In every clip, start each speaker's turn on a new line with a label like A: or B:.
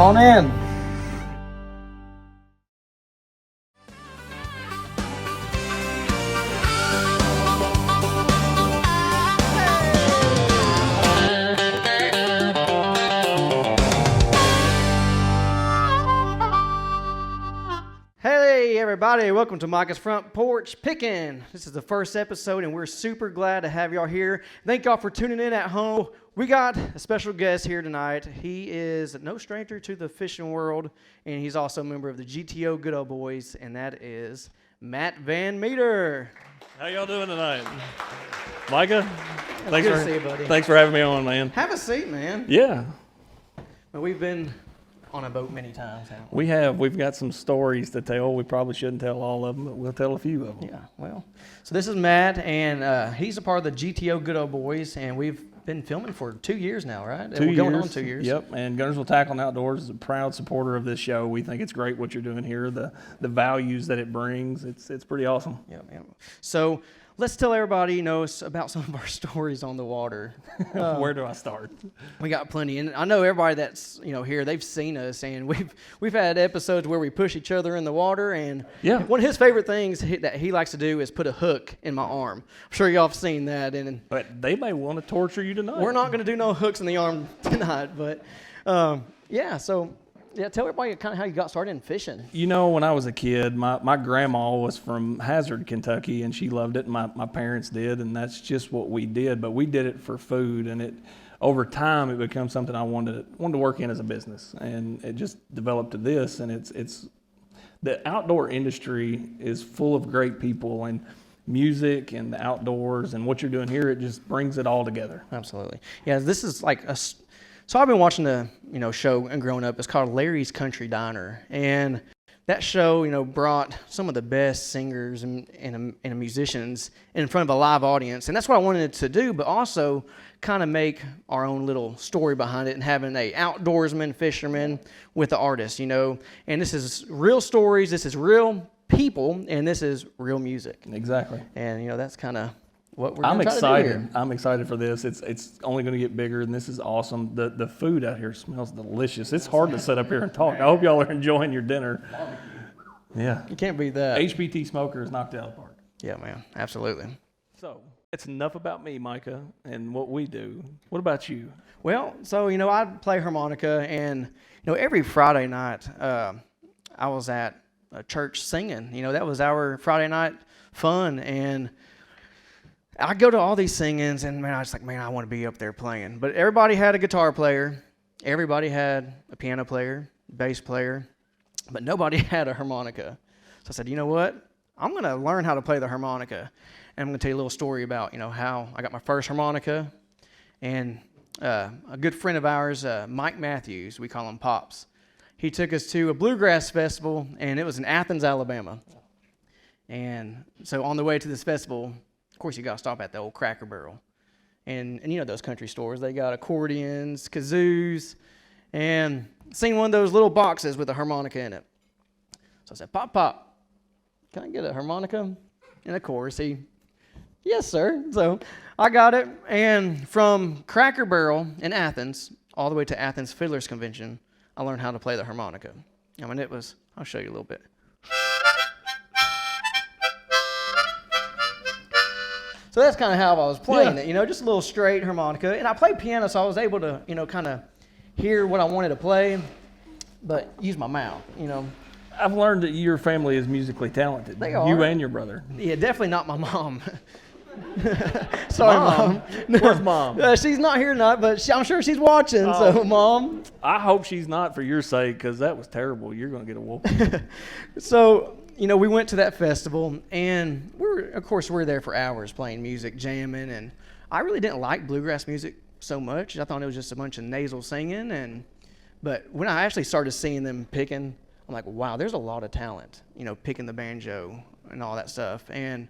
A: on in. Hey everybody, welcome to Micah's Front Porch Pickin. This is the first episode and we're super glad to have y'all here. Thank y'all for tuning in at home. We got a special guest here tonight. He is no stranger to the fishing world, and he's also a member of the GTO Good Old Boys, and that is Matt VanMeter.
B: How y'all doing tonight? Micah,
A: Good to see you, buddy.
B: Thanks for having me on, man.
A: Have a seat, man.
B: Yeah.
A: Well, we've been on a boat many times, haven't we?
B: We have. We've got some stories to tell. We probably shouldn't tell all of them, but we'll tell a few of them.
A: Yeah, well. So this is Matt, and he's a part of the GTO Good Old Boys, and we've been filming for 2 years now, right? We're going on 2 years.
B: Yep, and Guntersville Tackle and Outdoors is a proud supporter of this show. We think it's great what you're doing here, the values that it brings. It's pretty awesome.
A: Yep. So let's tell everybody, about some of our stories on the water.
B: Where do I start?
A: We got plenty, and I know everybody that's here. They've seen us, and we've had episodes where we push each other in the water. And one of his favorite things that he likes to do is put a hook in my arm. I'm sure y'all have seen that.
B: But they may want to torture you tonight.
A: We're not going to do no hooks in the arm tonight, but So. Yeah, tell everybody kind of how you got started in fishing.
B: When I was a kid, my grandma was from Hazard, Kentucky, and she loved it, and my parents did, and that's just what we did. But we did it for food, and over time it became something I wanted to work in as a business, and it just developed to this. And it's the outdoor industry is full of great people, and music and the outdoors, and what you're doing here, it just brings it all together.
A: Absolutely. Yeah, this is like So I've been watching the show and growing up. It's called Larry's Country Diner, and that show brought some of the best singers and musicians in front of a live audience, and that's what I wanted to do. But also kind of make our own little story behind it and having a outdoorsman, fisherman with the artist. And this is real stories. This is real people, and this is real music.
B: Exactly.
A: And that's kind of what we're going to try to do here.
B: I'm excited for this. It's only going to get bigger, and this is awesome. The food out here smells delicious. It's hard to sit up here and talk. I hope y'all are enjoying your dinner. Yeah.
A: You can't beat that.
B: HBT Smoker is knocked out of the park.
A: Yeah, man. Absolutely.
B: So it's enough about me, Micah, and what we do. What about you?
A: Well, so, I play harmonica, and, every Friday night I was at a church singing. That was our Friday night fun, and I go to all these singings, and I was like, I want to be up there playing. But everybody had a guitar player. Everybody had a piano player, bass player, but nobody had a harmonica. So I said, you know what? I'm going to learn how to play the harmonica. And I'm going to tell you a little story about, how I got my first harmonica. And a good friend of ours, Mike Matthews, we call him Pops, he took us to a bluegrass festival, and it was in Athens, Alabama. And so on the way to this festival, of course, you got to stop at the old Cracker Barrel. And those country stores, they got accordions, kazoos, and seen one of those little boxes with a harmonica in it. So I said, Pop, can I get a harmonica? And of course, yes, sir. So I got it. And from Cracker Barrel in Athens all the way to Athens Fiddlers Convention, I learned how to play the harmonica. I'll show you a little bit. So that's kind of how I was playing it, just a little straight harmonica. And I played piano, so I was able to, kind of hear what I wanted to play, but use my mouth,
B: I've learned that your family is musically talented.
A: They are.
B: You and your brother.
A: Yeah, definitely not my mom. Sorry, Mom. No.
B: Where's Mom?
A: She's not here tonight, but I'm sure she's watching, so Mom.
B: I hope she's not for your sake, because that was terrible. You're going to get a whooping.
A: So, we went to that festival, and we were there for hours playing music, jamming, and I really didn't like bluegrass music so much. I thought it was just a bunch of nasal singing, but when I actually started seeing them picking, I'm like, wow, there's a lot of talent, picking the banjo and all that stuff, and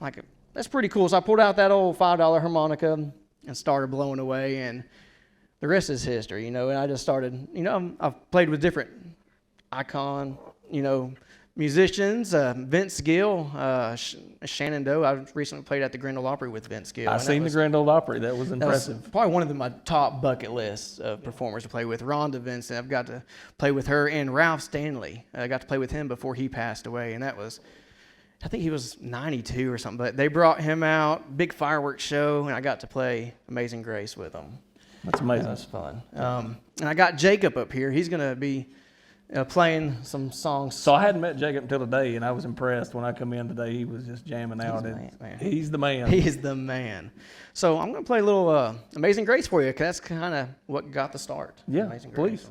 A: I'm like, that's pretty cool. So I pulled out that old $5 harmonica and started blowing away, and the rest is history, and I just started, I've played with different icon, musicians, Vince Gill, Shannon Doe. I recently played at the Grand Ole Opry with Vince Gill.
B: I seen the Grand Ole Opry. That was impressive.
A: That was probably one of my top bucket lists of performers to play with. Rhonda Vincent, I've got to play with her, and Ralph Stanley. I got to play with him before he passed away, and that was, I think he was 92 or something. But they brought him out, big fireworks show, and I got to play Amazing Grace with him.
B: That's amazing.
A: That was fun. And I got Jacob up here. He's going to be playing some songs.
B: So I hadn't met Jacob until today, and I was impressed when I come in today. He was just jamming out. He's the man.
A: He's the man. So I'm going to play a little Amazing Grace for you, because that's kind of what got the start.
B: Yeah,
A: Amazing Grace.
B: please.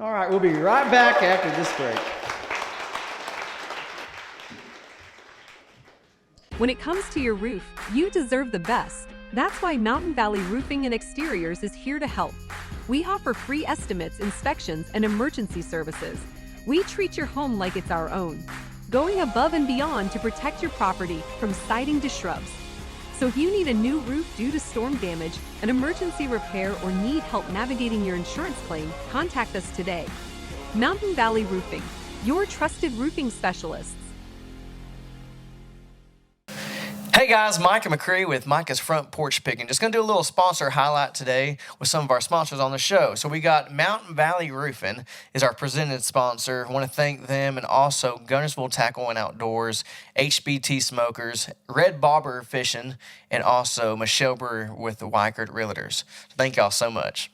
A: All right, we'll be right back after this break.
C: When it comes to your roof, you deserve the best. That's why Mountain Valley Roofing and Exteriors is here to help. We offer free estimates, inspections, and emergency services. We treat your home like it's our own, going above and beyond to protect your property from siding to shrubs. So if you need a new roof due to storm damage, an emergency repair, or need help navigating your insurance claim, contact us today. Mountain Valley Roofing, your trusted roofing specialists.
A: Hey guys, Micah McCreary with Micah's Front Porch Pickin. Just going to do a little sponsor highlight today with some of our sponsors on the show. So we got Mountain Valley Roofing is our presented sponsor. I want to thank them, and also Guntersville Tackle and Outdoors, HBT Smokers, Red Barber Fishing, and also Michelle Brewer with the Weichert Realtors. Thank y'all so much.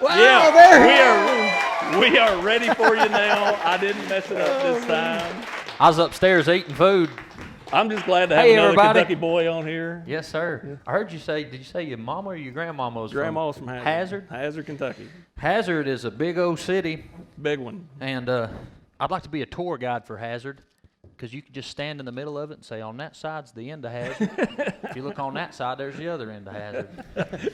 B: Wow, yeah, we are ready for you now. I didn't mess it up this time.
D: I was upstairs eating food.
B: I'm just glad to have another
D: everybody.
B: Kentucky boy on here.
D: Yes, sir. Yeah. I heard you say, did you say your mama or your grandmama was
B: Grandma's
D: from
B: Hazard. Hazard, Kentucky.
D: Hazard is a big old city.
B: Big one.
D: And I'd like to be a tour guide for Hazard, because you could just stand in the middle of it and say, on that side's the end of Hazard. If you look on that side, there's the other end of Hazard.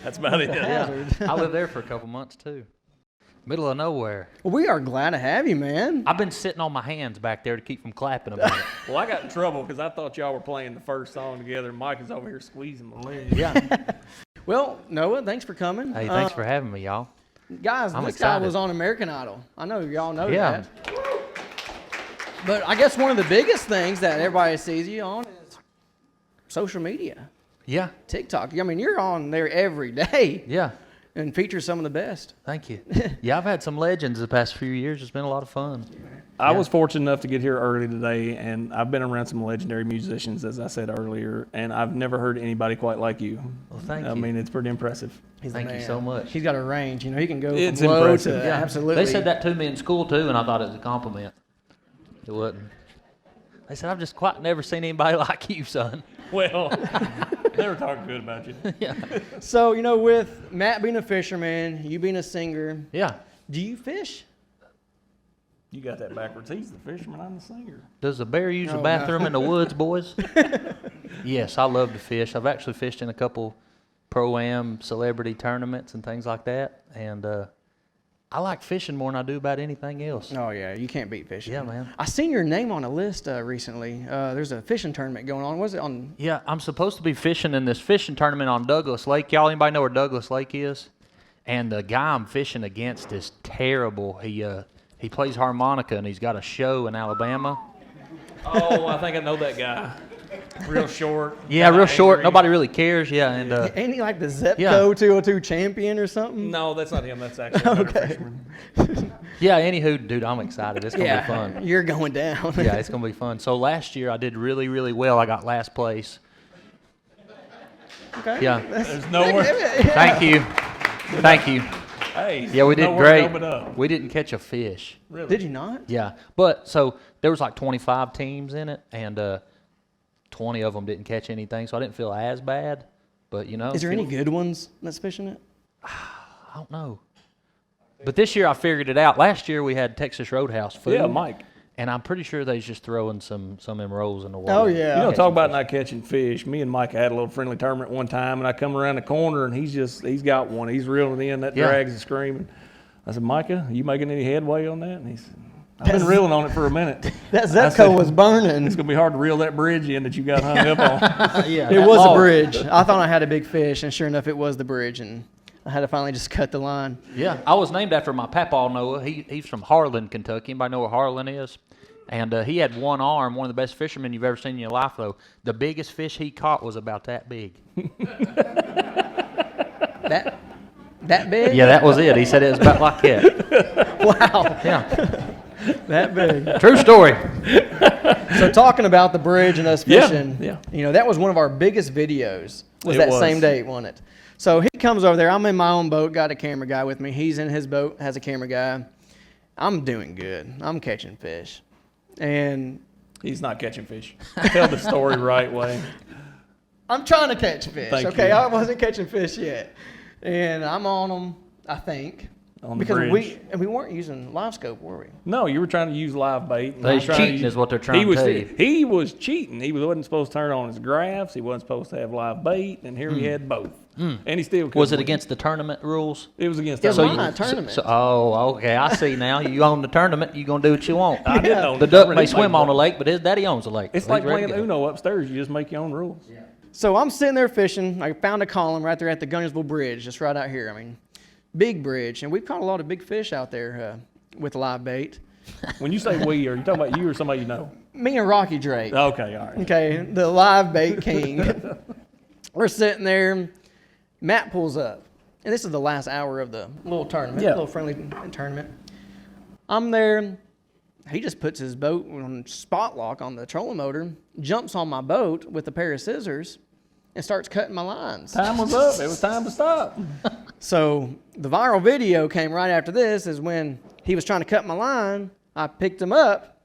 B: That's about it.
D: Yeah. I lived there for a couple months, too. Middle of nowhere.
A: Well, we are glad to have you, man.
D: I've been sitting on my hands back there to keep from clapping about it.
B: Well, I got in trouble because I thought y'all were playing the first song together, and Mike is over here squeezing my leg.
D: Yeah.
A: Well, Noah, thanks for coming.
D: Hey, thanks for having me, y'all.
A: Guys,
D: I'm
A: this
D: excited.
A: guy was on American Idol. I know y'all know
D: Yeah.
A: that. But I guess one of the biggest things that everybody sees you on is social media.
D: Yeah.
A: TikTok. I mean, you're on there every day.
D: Yeah.
A: and feature some of the best.
D: Thank you. Yeah, I've had some legends the past few years. It's been a lot of fun.
B: I was fortunate enough to get here early today, and I've been around some legendary musicians, as I said earlier, and I've never heard anybody quite like you.
D: Well, thank you.
B: I mean, it's pretty impressive.
D: Thank you so much.
A: He's got a range. You know, he can go
B: It's
A: from low
B: impressive.
A: to
D: Yeah,
A: absolutely.
D: They said that to me in school too, and I thought it was a compliment. It wasn't. They said, I've just quite never seen anybody like you, son.
B: Well, they were talking good about you.
D: Yeah.
A: So, you know, with Matt being a fisherman, you being a singer,
D: Yeah.
A: do you fish?
B: You got that backwards. He's the fisherman, I'm the singer.
D: Does the bear use the
A: Oh,
D: bathroom
A: no.
D: in the woods, boys? Yes, I love to fish. I've actually fished in a couple pro-am celebrity tournaments and things like that. And I like fishing more than I do about anything else.
A: Oh, yeah, you can't beat fishing.
D: Yeah, man.
A: I seen your name on a list recently. There's a fishing tournament going on. Was it on?
D: Yeah, I'm supposed to be fishing in this fishing tournament on Douglas Lake. Y'all, anybody know where Douglas Lake is? And the guy I'm fishing against is terrible. He plays harmonica, and he's got a show in Alabama.
B: Oh, I think I know that guy. Real short.
D: Yeah, real short. Nobody really cares. Yeah, and
A: Ain't he like the Zepco
D: Yeah.
A: 202 champion or something?
B: No, that's not him. That's actually another
A: Okay.
B: fisherman.
D: yeah, anyway, dude, I'm excited. It's gonna be fun.
A: You're going down.
D: Yeah, it's gonna be fun. So last year I did really, really well. I got last place.
A: Okay.
D: Yeah.
B: There's nowhere.
D: Thank you. Thank you.
B: Hey,
D: Yeah, we did
B: nowhere
D: great.
B: to go but up.
D: We didn't catch a fish.
B: Really?
A: Did you not?
D: Yeah, but so there was like 25 teams in it, and 20 of them didn't catch anything, so I didn't feel as bad. But you know,
A: Is there any good ones that's fishing it?
D: I don't know. But this year I figured it out. Last year we had Texas Roadhouse food.
B: Yeah, Mike.
D: And I'm pretty sure they was just throwing some them rolls in the water.
A: Oh, yeah.
B: You know, talk about not catching fish. Me and Mike had a little friendly tournament one time, and I come around the corner, and he's got one. He's reeling in. That
D: Yeah.
B: drags and screaming. I said, Micah, are you making any headway on that? And he said, I've been reeling on it for a minute.
A: That
B: I said,
A: Zepco was burning.
B: It's going to be hard to reel that bridge in that you got hung up on.
D: Yeah,
A: It was a bridge. I thought I had a big fish, and sure enough, it was the bridge, and I had to finally just cut the line.
D: Yeah, I was named after my papaw Noah. He's from Harlan, Kentucky. Anybody know where Harlan is? And he had one arm, one of the best fishermen you've ever seen in your life, though. The biggest fish he caught was about that big.
A: That big?
D: Yeah, that was it. He said it was about like that.
A: Wow.
D: Yeah,
A: That big.
D: true story.
A: So talking about the bridge and us
B: Yeah,
A: fishing,
B: yeah.
A: you know, that was one of our biggest videos. Was
B: It
A: that
B: was.
A: same date, wasn't it? So he comes over there. I'm in my own boat, got a camera guy with me. He's in his boat, has a camera guy. I'm doing good. I'm catching fish. And
B: He's not catching fish. Tell the story right way.
A: I'm trying to catch fish.
B: Thank
A: Okay,
B: you.
A: I wasn't catching fish yet. And I'm on them, I think.
B: On the
A: because
B: bridge.
A: we weren't using live scope, were we?
B: No, you were trying to use live bait. and
D: They
B: I was trying to
D: cheating
B: use-
D: is what they're trying
B: he
D: to
B: was,
D: tell you.
B: He was cheating. He wasn't supposed to turn on his graphs. He wasn't supposed to have live bait, and here he had both. And he still couldn't
D: Was it
B: win.
D: against the tournament rules?
B: It was against
A: It was
B: our
A: mine.
B: rules.
A: Tournament.
D: Oh, okay. I see now. You own the tournament. You gonna do what you want.
B: I didn't own
D: The
B: the
D: duck
B: tournament.
D: may
B: He
D: swim
B: played
D: on the
B: duck.
D: lake, but his daddy owns the lake.
B: It's
D: so
B: like
D: he's ready
B: playing
D: to go.
B: Uno upstairs. You just make your own rules.
A: So I'm sitting there fishing. I found a column right there at the Guntersville Bridge, just right out here. I mean, big bridge. And we've caught a lot of big fish out there with live bait.
B: When you say we, are you talking about you or somebody you know?
A: Me and Rocky Drake.
B: Okay, all right.
A: Okay, the live bait king. We're sitting there. Matt pulls up. And this is the last hour of the little tournament,
B: Yeah.
A: little friendly tournament. I'm there. He just puts his boat on spot lock on the trolling motor, jumps on my boat with a pair of scissors, and starts cutting my lines.
B: Time was up. It was time to stop.
A: So the viral video came right after this is when he was trying to cut my line. I picked him up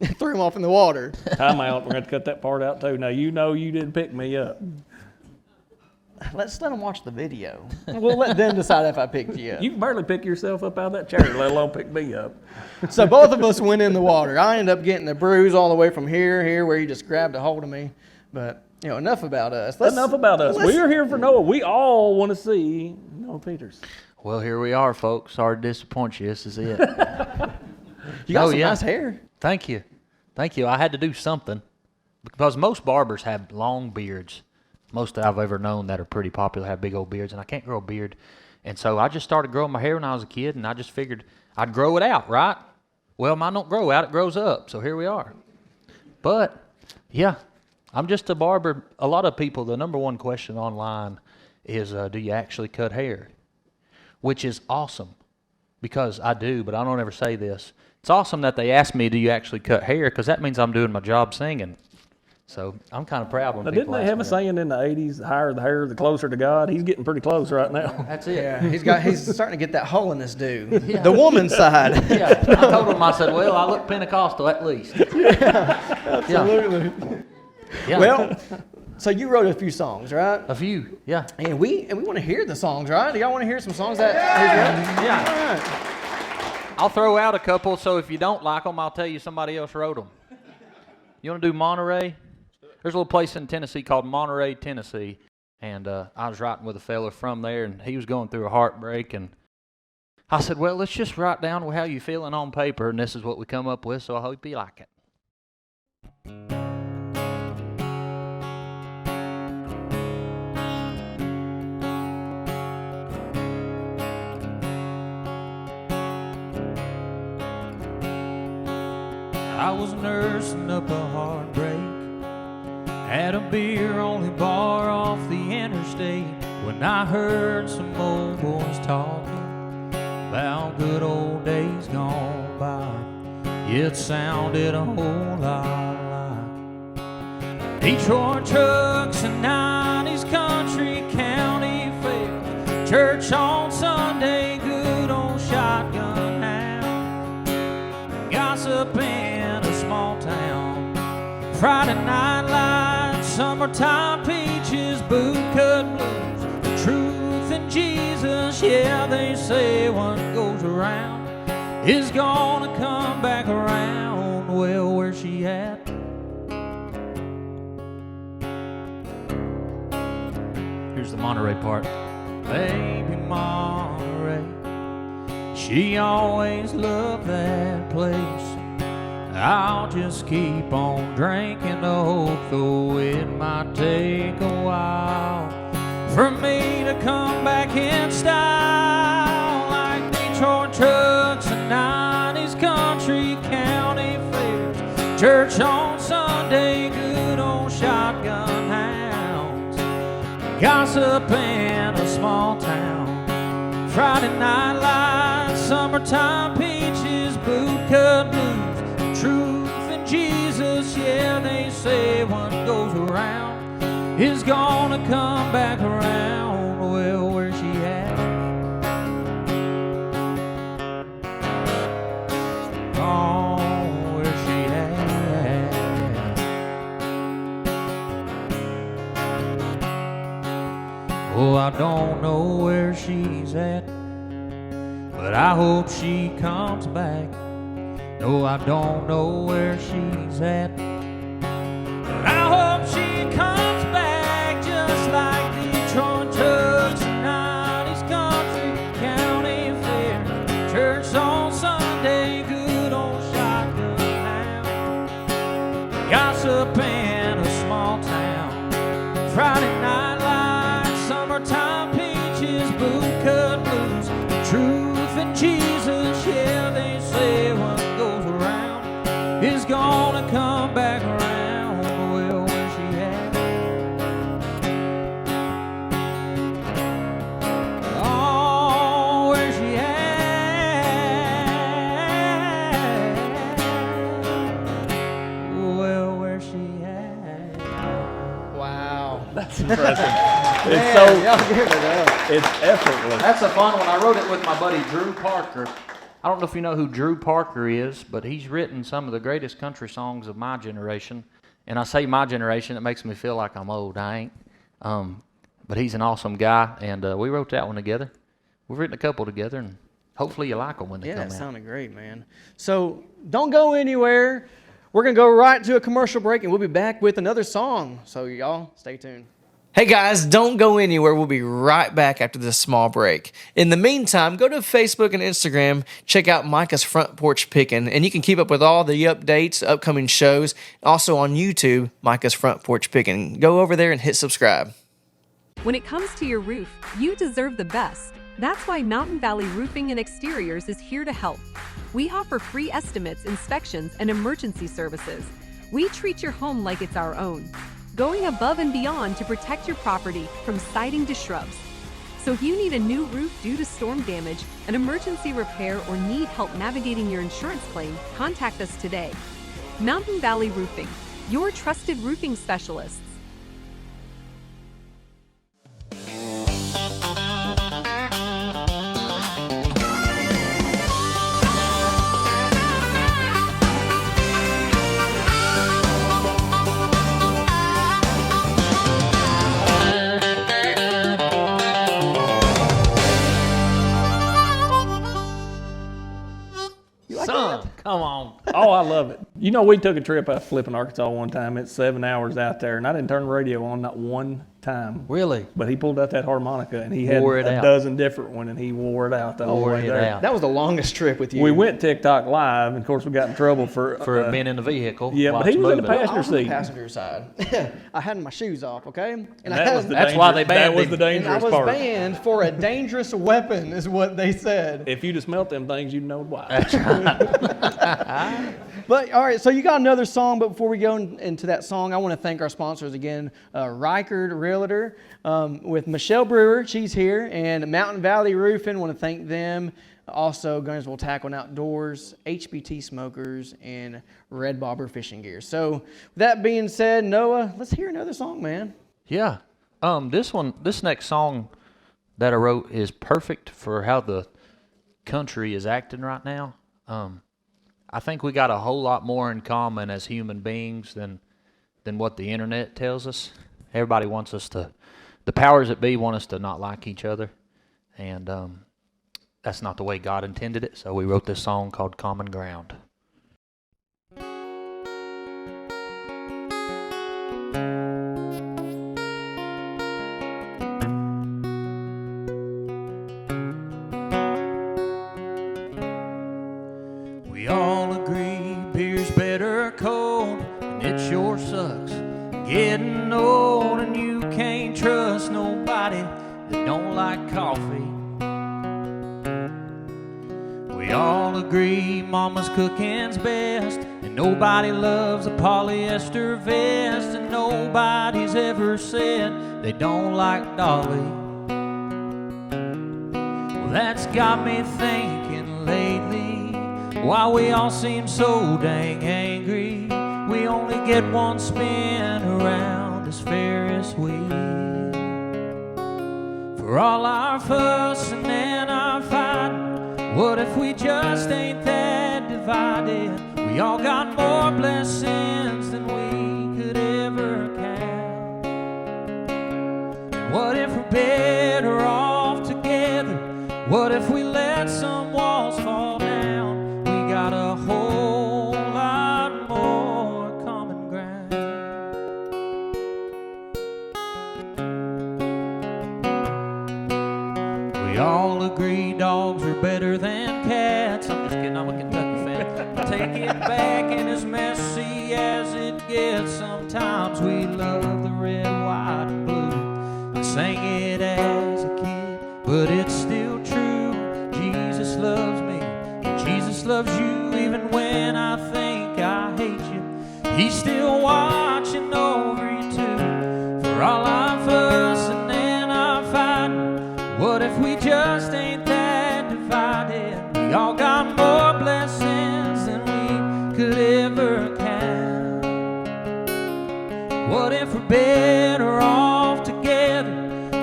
A: and threw him off in the water.
B: Time out. We're going to cut that part out, too. Now, you know you didn't pick me up.
A: Let's let them watch the video. We'll let them decide if I picked you up.
B: You can barely pick yourself up out of that chair, let alone pick me up.
A: So both of us went in the water. I ended up getting a bruise all the way from here, where he just grabbed a hold of me. But, you know, enough about us.
B: Enough about us. We are here for Noah. We all want to see Noah Peters.
D: Well, here we are, folks. Sorry to disappoint you. This is it.
A: You got
D: Oh,
A: some
D: yeah.
A: nice hair.
D: Thank you. Thank you. I had to do something because most barbers have long beards. Most that I've ever known that are pretty popular have big old beards, and I can't grow a beard. And so I just started growing my hair when I was a kid, and I just figured I'd grow it out, right? Well, mine don't grow out. It grows up. So here we are. But, yeah, I'm just a barber. A lot of people, the number one question online is, do you actually cut hair? which is awesome because I do, but I don't ever say this. It's awesome that they ask me, do you actually cut hair? Because that means I'm doing my job singing. So I'm kind of proud when
B: Now,
D: people
B: didn't they
D: ask
B: have
D: me
B: a
D: that.
B: saying in the 80s, the higher the hair, the closer to God? He's getting pretty close right now.
D: That's it.
A: Yeah, he's starting to get that holiness due. The woman's side.
D: Yeah, I told him, I said, well, I look Pentecostal at least.
A: Absolutely.
D: Yeah.
A: Well, so you wrote a few songs, right?
D: A few, yeah.
A: And we want to hear the songs, right? Do y'all want to hear some songs that he's written?
D: Yeah.
A: All right.
D: I'll throw out a couple, so if you don't like them, I'll tell you somebody else wrote them. You want to do Monterey? There's a little place in Tennessee called Monterey, Tennessee, and I was writing with a fella from there, and he was going through a heartbreak, and I said, well, let's just write down how you're feeling on paper, and this is what we come up with, so I hope you like it. I was nursing up a heartbreak, had a beer-only bar off the interstate, when I heard some old boys talking about good old days gone by. It sounded a whole lot like Detroit trucks and 90s country county fair, church on Sunday, good old shotgun hound, gossip in a small town, Friday night lights, summertime peaches, bootcut blues, the truth in Jesus. Yeah, they say what goes around is gonna come back around. Well, where's she at? Here's the Monterey part. Baby Monterey, she always loved that place. I'll just keep on drinking the hope, though it might take a while for me to come back in style, like Detroit trucks and 90s country county fairs, church on Sunday, good old shotgun hounds, gossip in a small town, Friday night lights, summertime peaches, bootcut blues, truth in Jesus. Yeah, they say what goes around is gonna come back around. Well, where's she at? Oh, where's she at? Oh, I don't know where she's at, but I hope she comes back. No, I don't know where she's at, but I hope she comes back, just like Detroit trucks and 90s country county fair, church on Sunday, good old shotgun hound, gossip in a small town, Friday night lights, summertime peaches, bootcut blues, truth in Jesus. Yeah, they say what goes around is gonna come back around. Well, where's she at? Oh, where's she at? Well, where's she at?
A: Wow.
B: That's impressive.
A: Man, y'all give it up.
B: It's effortless.
D: That's a fun one. I wrote it with my buddy Drew Parker. I don't know if you know who Drew Parker is, but he's written some of the greatest country songs of my generation. And I say my generation, it makes me feel like I'm old. I ain't. But he's an awesome guy, and we wrote that one together. We've written a couple together, and hopefully you like them when they
A: Yeah,
D: come
A: it
D: out.
A: sounded great, man. So don't go anywhere. We're going to go right to a commercial break, and we'll be back with another song. So y'all stay tuned. Hey guys, don't go anywhere. We'll be right back after this small break. In the meantime, go to Facebook and Instagram, check out Micah's Front Porch Pickin, and you can keep up with all the updates, upcoming shows. Also on YouTube, Micah's Front Porch Pickin. Go over there and hit subscribe.
C: When it comes to your roof, you deserve the best. That's why Mountain Valley Roofing and Exteriors is here to help. We offer free estimates, inspections, and emergency services. We treat your home like it's our own, going above and beyond to protect your property from siding to shrubs. So if you need a new roof due to storm damage, an emergency repair, or need help navigating your insurance claim, contact us today. Mountain Valley Roofing, your trusted roofing specialists.
D: Come on.
B: Oh, I love it. You know, we took a trip out flipping Arkansas one time. It's 7 hours out there, and I didn't turn the radio on not one time.
D: Really?
B: But he pulled out that harmonica, and he had
D: Wore it
B: a
D: out.
B: dozen different ones, and he wore it out the whole way there.
A: That was the longest trip with you.
B: We went TikTok live, and of course we got in trouble for
D: being in the vehicle.
B: Yeah,
D: while
B: but he
D: it's
B: was in the
D: moving.
A: I
B: passenger
A: was on the
B: seat.
A: passenger side. I had my shoes off, okay? And
D: That's why they banned
B: That was
D: him.
B: the
A: and I
B: dangerous
A: was
B: part.
A: banned for a dangerous weapon, is what they said.
B: If you'd have smelt them things, you'd know why.
A: But all right, so you got another song, but before we go into that song, I want to thank our sponsors again. Weichert Realtor with Michelle Brewer, she's here, and Mountain Valley Roofing, want to thank them. Also, Guntersville Tackle and Outdoors, HBT Smokers, and Red Bobber Fishing Gear. So, with that being said, Noah, let's hear another song, man.
D: Yeah. This next song that I wrote is perfect for how the country is acting right now. I think we got a whole lot more in common as human beings than what the internet tells us. Everybody wants us to, the powers that be want us to not like each other, and that's not the way God intended it. So we wrote this song called Common Ground.
E: We all agree beer's better cold, and it sure sucks getting old, and you can't trust nobody that don't like coffee. We all agree mama's cooking's best, and nobody loves a polyester vest, and nobody's ever said they don't like Dolly. Well, that's got me thinking lately, why we all seem so dang angry. We only get one spin around this Ferris wheel. For all our fussing and our fighting, what if we just ain't that divided? We all got more blessings than we could ever count. And what if we're better off together? What if we let some walls fall down? We got a whole lot more common ground. We all agree dogs are better than cats. I'm just kidding, I'm a Kentucky fan. Take it back, and as messy as it gets, sometimes we love the red, white, and blue. I sang it as a kid, but it's still true. Jesus loves me, and Jesus loves you, even when I think I hate you. He's still watching over you too. For all our fussing and our fighting, what if we just ain't that divided? We all got more blessings than we could ever count. What if we're better off together?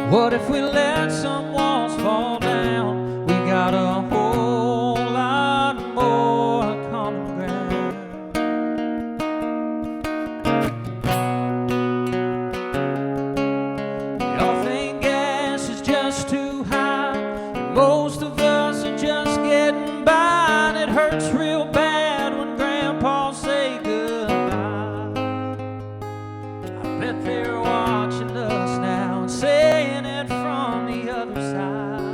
E: What if we let some walls fall down? We got a whole lot more common ground. We all think gas is just too high, and most of us are just getting by, and it hurts real bad when grandpas say goodbye. I bet they're watching us now and saying it from the other side.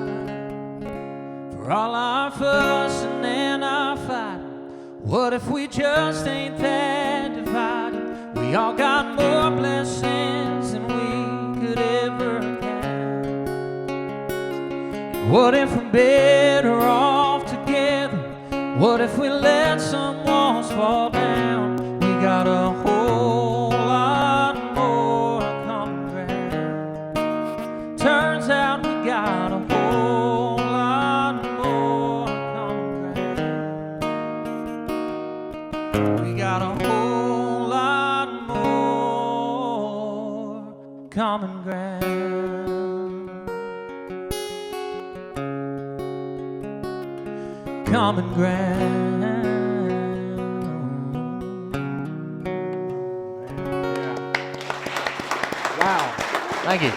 E: For all our fussing and our fighting, what if we just ain't that divided? We all got more blessings than we could ever count. And what if we're better off together? What if we let some walls fall down? We got a whole lot more common ground. Turns out we got common ground. Common ground.
A: Wow.
D: Thank you.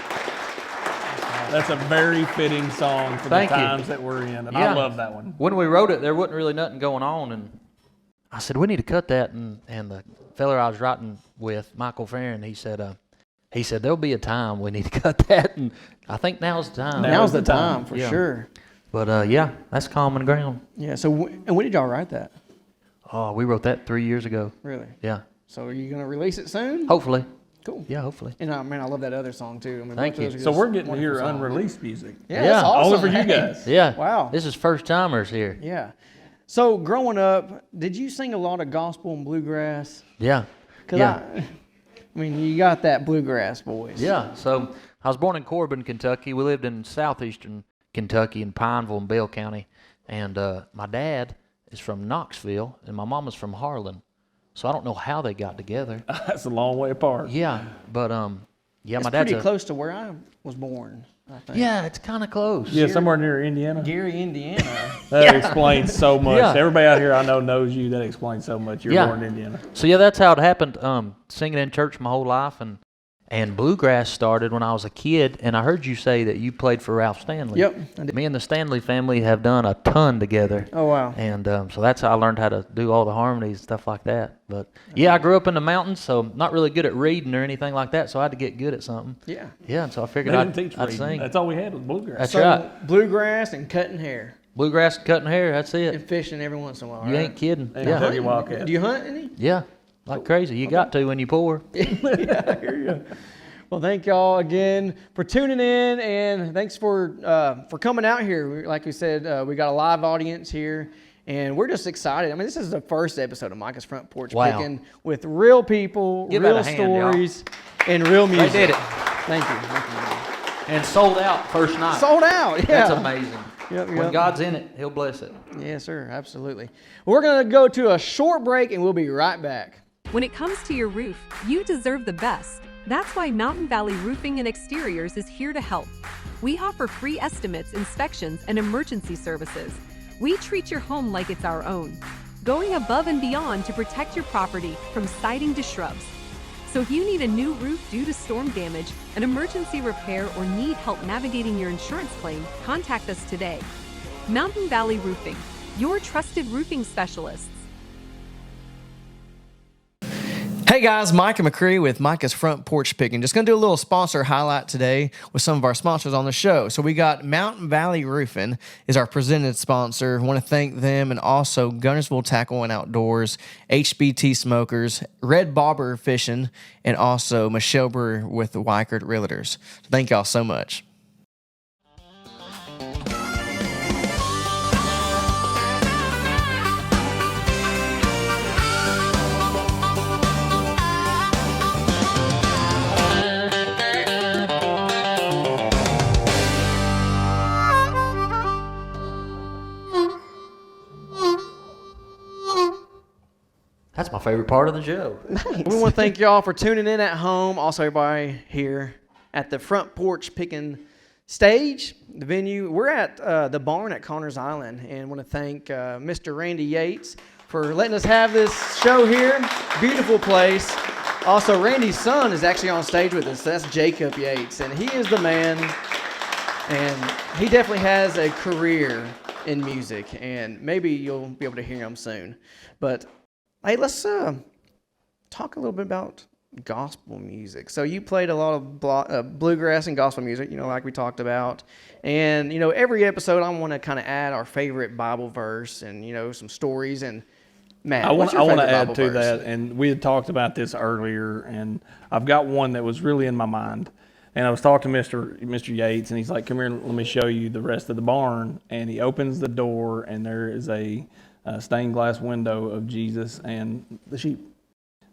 B: That's a very fitting song for
D: Thank
B: the
D: you.
B: times that we're in, and
D: Yeah.
B: I love that one.
D: When we wrote it, there wasn't really nothing going on, and I said, we need to cut that. And the feller I was writing with, Michael Farron, he said, there'll be a time we need to cut that, and I think now's the time.
A: Now's the time for
D: Yeah.
A: sure.
D: But yeah, that's common ground.
A: Yeah. So, and when did y'all write that?
D: Oh, we wrote that 3 years ago.
A: Really?
D: Yeah.
A: So, are you gonna release it soon?
D: Hopefully.
A: Cool.
D: Yeah, hopefully.
A: And man, I love that other song too. I mean,
D: Thank
A: both of
D: you.
A: those are
B: So
A: just
B: we're getting to
A: wonderful
B: hear
A: songs.
B: unreleased music.
A: Yeah,
D: Yeah.
A: that's awesome.
B: All for you
A: Hey.
B: guys.
D: Yeah.
A: Wow.
D: This is first timers here.
A: Yeah. So, growing up, did you sing a lot of gospel and bluegrass?
D: Yeah.
A: Cause
D: Yeah.
A: I mean, you got that bluegrass voice.
D: Yeah. So I was born in Corbin, Kentucky. We lived in southeastern Kentucky in Pineville and Bell County. And my dad is from Knoxville, and my mom is from Harlan. So I don't know how they got together.
B: That's a long way apart.
D: Yeah, but yeah,
A: It's
D: my dad's
A: pretty close to where I was born, I think.
D: Yeah, it's kind of close.
B: Yeah, somewhere near Indiana.
A: Gary, Indiana.
B: That explains so much.
D: Yeah.
B: Everybody out here I know knows you. That explains so much. You're
D: Yeah.
B: born in Indiana.
D: So yeah, that's how it happened. Singing in church my whole life, and bluegrass started when I was a kid. And I heard you say that you played for Ralph Stanley.
A: Yep, I did.
D: Me and the Stanley family have done a ton together.
A: Oh, wow.
D: And so that's how I learned how to do all the harmonies and stuff like that. But yeah, I grew up in the mountains, so not really good at reading or anything like that. So I had to get good at something.
A: Yeah.
D: Yeah, and so I
B: They
D: figured
B: didn't
D: I'd
B: teach
D: I'd
B: reading.
D: sing.
B: That's all we had was bluegrass.
D: That's
A: So,
D: right.
A: bluegrass and cutting hair
D: Bluegrass and cutting hair. That's
A: and
D: it.
A: fishing every once in a while.
D: You
A: right?
D: ain't kidding.
B: And
D: Yeah.
B: Kentucky Wildcat.
A: Do you hunt any?
D: Yeah. Like crazy. You got to when you pour.
A: Yeah, I hear you. Well, thank y'all again for tuning in, and thanks for coming out here. Like we said, we got a live audience here, and we're just excited. I mean, this is the first episode of Micah's Front Porch
D: Wow.
A: Pickin' with real people,
D: Give that
A: real
D: a hand, y'all.
A: stories, and real music.
D: They did it.
A: Thank you. Thank you.
D: And sold out first night.
A: Sold out. Yeah.
D: That's amazing.
A: Yep,
D: When
A: yep.
D: God's in it, He'll bless it.
A: Yes, sir. Absolutely. We're going to go to a short break, and we'll be right back.
C: When it comes to your roof, you deserve the best. That's why Mountain Valley Roofing and Exteriors is here to help. We offer free estimates, inspections, and emergency services. We treat your home like it's our own, going above and beyond to protect your property from siding to shrubs. So if you need a new roof due to storm damage, an emergency repair, or need help navigating your insurance claim, contact us today. Mountain Valley Roofing, your trusted roofing specialists.
A: Hey guys, Micah McCreary with Micah's Front Porch Pickin'. Just going to do a little sponsor highlight today with some of our sponsors on the show. So we got Mountain Valley Roofing is our presented sponsor. I want to thank them, and also Guntersville Tackle and Outdoors, HBT Smokers, Red Barber Fishing, and also Michelle Brewer with the Weichert Realtors. So thank y'all so much.
D: That's my favorite part of the show.
A: We want to thank y'all for tuning in at home. Also, everybody here at the Front Porch Pickin' stage, the venue. We're at the barn at Connors Island, and want to thank Mr. Randy Yates for letting us have this show here. Beautiful place. Also, Randy's son is actually on stage with us. That's Jacob Yates, and he is the man. And he definitely has a career in music, and maybe you'll be able to hear him soon. But hey, let's talk a little bit about gospel music. So you played a lot of bluegrass and gospel music, like we talked about. And, every episode I want to kind of add our favorite Bible verse and, some stories. And Matt,
B: I want
A: what's your
B: to
A: favorite
B: add
A: Bible
B: to
A: verse?
B: that, and we had talked about this earlier, and I've got one that was really in my mind. And I was talking to Mr. Yates, and he's like, "Come here, let me show you the rest of the barn." And he opens the door, and there is a stained glass window of Jesus and the sheep.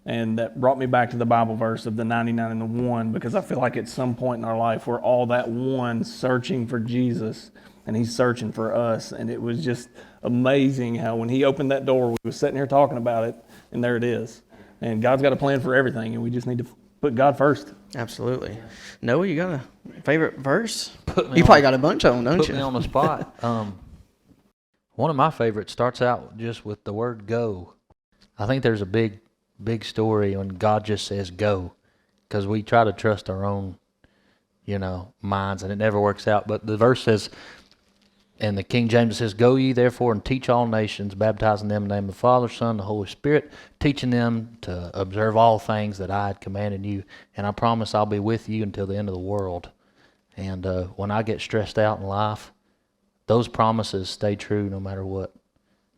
B: And that brought me back to the Bible verse of the 99 and the 1, because I feel like at some point in our life we're all that one searching for Jesus, and he's searching for us. And it was just amazing how when he opened that door, we were sitting here talking about it, and there it is. And God's got a plan for everything, and we just need to put God first.
A: Absolutely. Noah, you got a favorite verse?
D: Put me
A: You
D: on-
A: probably got a bunch of them, don't
D: Put
A: you?
D: me on the spot. One of my favorites starts out just with the word go. I think there's a big story when God just says go, because we try to trust our own, minds, and it never works out. But the verse says, and the King James says, "Go ye therefore and teach all nations, baptizing them in the name of the Father, Son, and the Holy Spirit, teaching them to observe all things that I had commanded you. And I promise I'll be with you until the end of the world." And when I get stressed out in life, those promises stay true no matter what.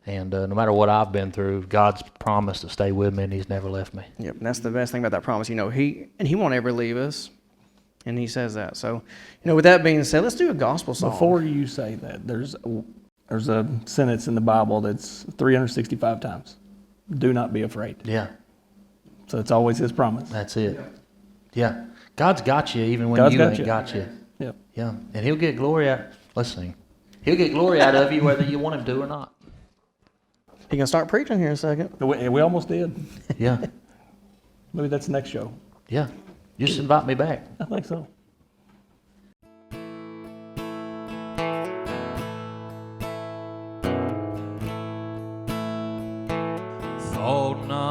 D: And no matter what I've been through, God's promised to stay with me, and He's never left me.
A: Yep, and that's the best thing about that promise. He won't ever leave us, and He says that. So, with that being said, let's do a gospel song.
B: Before you say that, there's a sentence in the Bible that's 365 times. Do not be afraid.
D: Yeah,
B: So it's always His promise.
D: that's it. Yeah, God's got you even when
B: God's
D: you
B: got
D: ain't
B: you.
D: got you.
B: Yep.
D: Yeah, and He'll get glory out. Let's sing. He'll get glory out of you whether you want Him to or not.
A: You can start preaching here in a second.
B: We almost did.
D: Yeah,
B: Maybe that's the next show.
D: yeah. Just invite me back.
B: I think so.
E: Thought number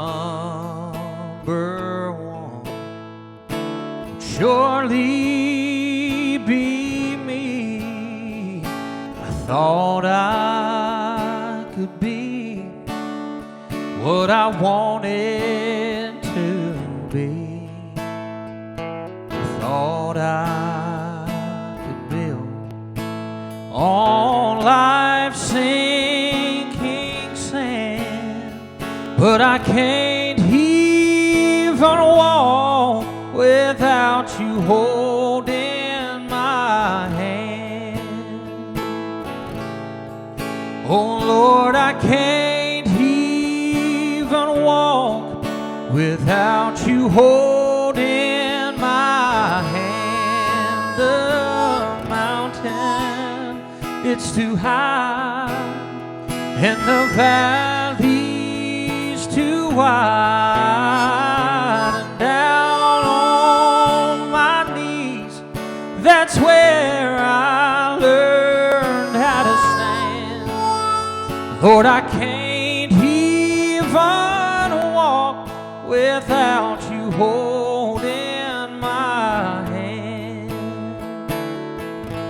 E: one would surely be me. I thought I could be what I wanted to be. I thought I could build on life's sinking sand, but I can't even walk without you holding my hand. Oh Lord, I can't even walk without you holding my hand. The mountain, it's too high, and the valley's too wide. And down on my knees, that's where I learned how to stand. Lord, I can't even walk without you holding my hand.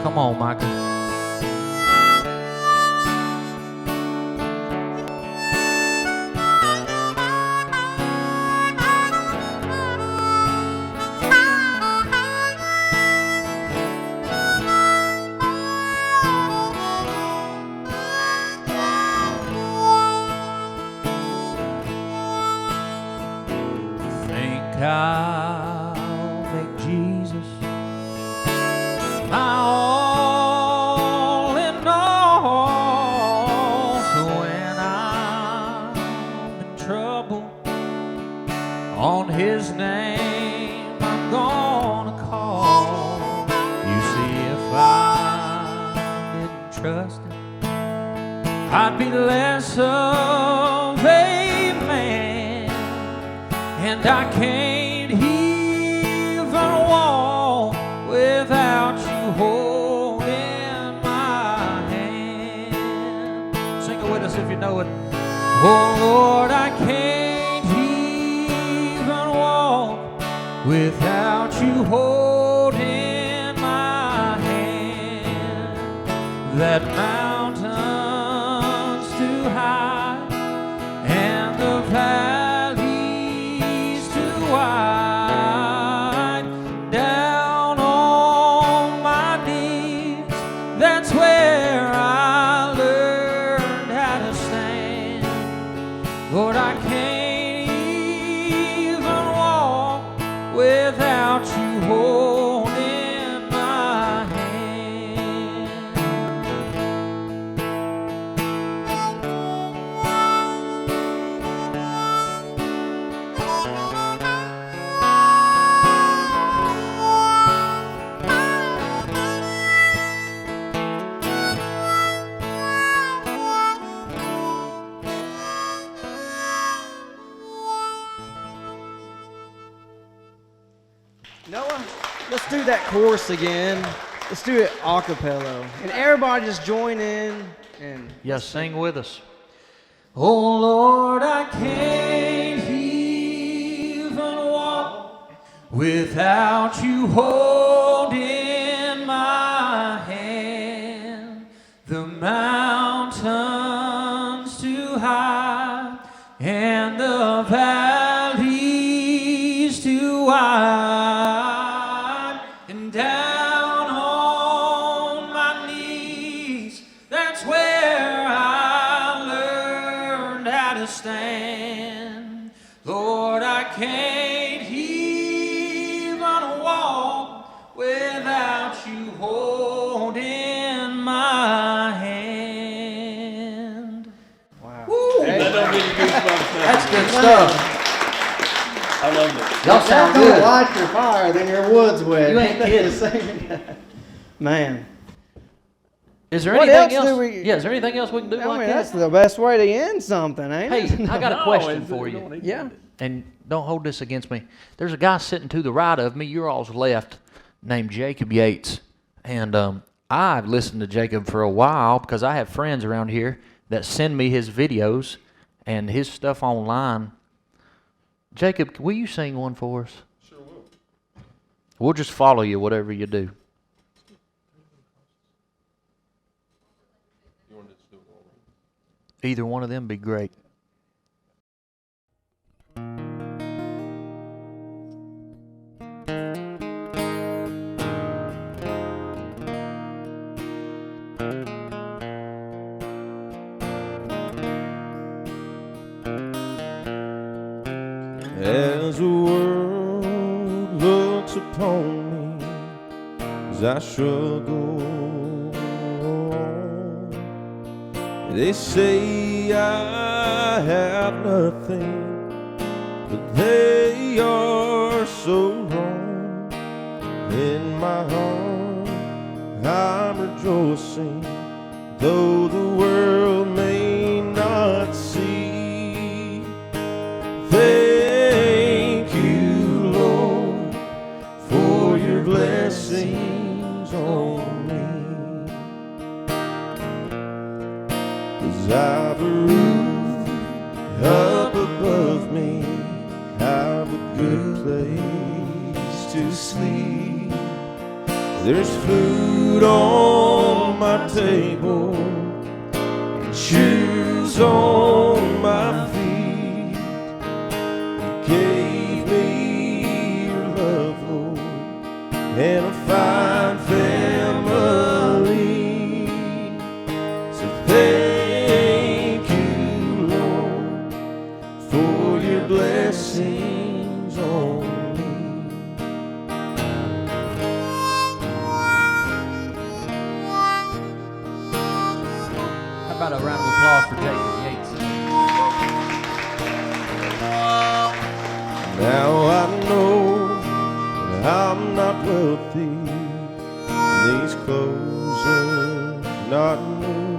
D: Come on, Micah.
E: I'll make Jesus my all in all. So when I'm in trouble, on His name I'm gonna call. You see, if I didn't trust Him, I'd be less of a man, and I can't even walk without you holding my hand. Sing it with us if you know it. Oh Lord, I can't even walk without you holding my hand. That mountain's too high, and the valley's too wide. Down on my knees, that's where I learned how to stand. Lord, I can't even walk without you holding my hand.
A: Noah, let's do that chorus again. Let's do it a cappella. And everybody just join in and
D: Yes, sing with us.
E: Oh Lord, I can't even walk without you holding my hand. The mountains too high and the valleys too wide, and down on my knees, that's where I learned how to stand. Lord, I can't even walk without you holding my hand.
A: wow.
E: Woo!
A: Hey,
B: That don't give you goosebumps, man.
E: That's good stuff.
B: I love it.
E: Y'all
A: that's
E: sound
A: gonna
E: good.
A: light your fire, then your wood's wet.
E: You ain't kidding.
A: Man.
D: Is there
A: What
D: anything
A: else
D: else?
A: do we-
D: Yeah, is there anything else we can do
A: I
D: like
A: mean,
D: that?
A: that's the best way to end something, ain't it?
D: Hey, I got a
B: No,
D: question
B: it's-
D: for
B: we
D: you.
B: don't need to
A: Yeah.
B: end it.
D: And don't hold this against me. There's a guy sitting to the right of me, your all's left, named Jacob Yates. And I've listened to Jacob for a while because I have friends around here that send me his videos and his stuff online. Jacob, will you sing one for us?
B: Sure will.
D: We'll just follow you, whatever you do.
B: You want to just do it all?
D: Either one of them be great.
F: As the world looks upon me as I struggle on, they say I have nothing, but they are so wrong. In my heart I'm rejoicing, though the world may not see. Thank you, Lord, for your blessings on me. 'Cause I've a roof up above me, I've a good place to sleep. There's food on my table and shoes on my feet. Gave me your love, Lord, and a fine family. So thank you, Lord, for your blessings on me.
E: How about a round of applause for Jacob Yates?
F: Now I know that I'm not wealthy, these clothes are not new.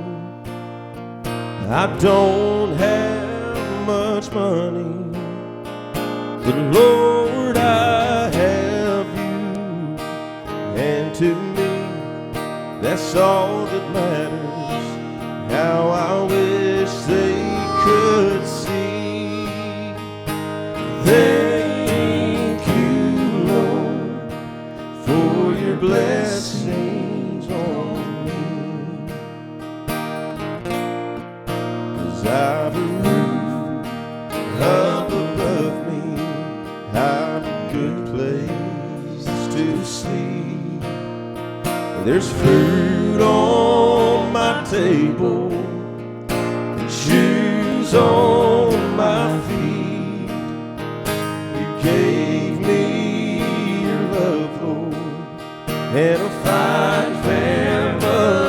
F: I don't have much money, but Lord, I have you. And to me, that's all that matters. How I wish they could see. Thank you, Lord, for your blessings on me. 'Cause I've a roof up above me, I've a good place to sleep. There's food on my table and shoes on my feet. You gave me your love, Lord, and a fine family.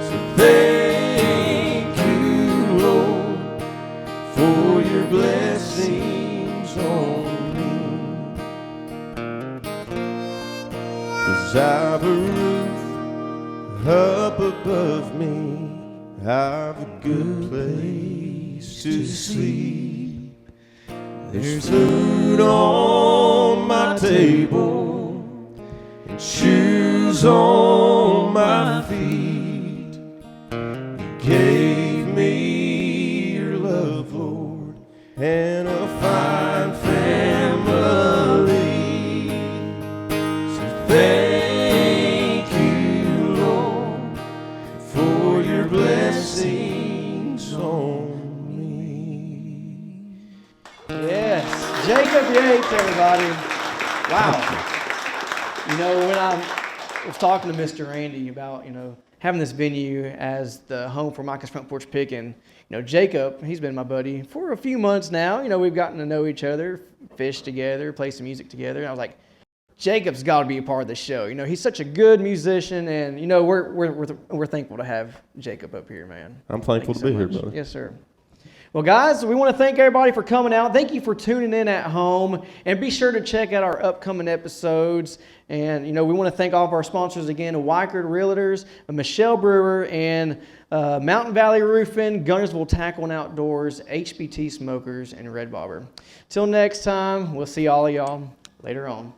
F: So thank you, Lord, for your blessings on me. 'Cause I've a roof up above me, I've a good place to sleep. There's food on my table and shoes on my feet. You gave me your love, Lord, and a fine family. So thank you, Lord, for your blessings on me.
A: Yes, Jacob Yates, everybody. Wow. You know, when I was talking to Mr. Randy about, having this venue as the home for Micah's Front Porch Pickin, Jacob, he's been my buddy for a few months now. We've gotten to know each other, fish together, play some music together. And I was like, Jacob's got to be a part of the show. He's such a good musician, and we're thankful to have Jacob up here, man.
F: I'm thankful to be here, brother.
A: Yes, sir. Well, guys, we want to thank everybody for coming out. Thank you for tuning in at home, and be sure to check out our upcoming episodes. And we want to thank all of our sponsors again: Weichert Realtors, Michelle Brewer, and Mountain Valley Roofing, Guntersville Tackle and Outdoors, HBT Smokers, and Red Barber. Till next time, we'll see all of y'all later on.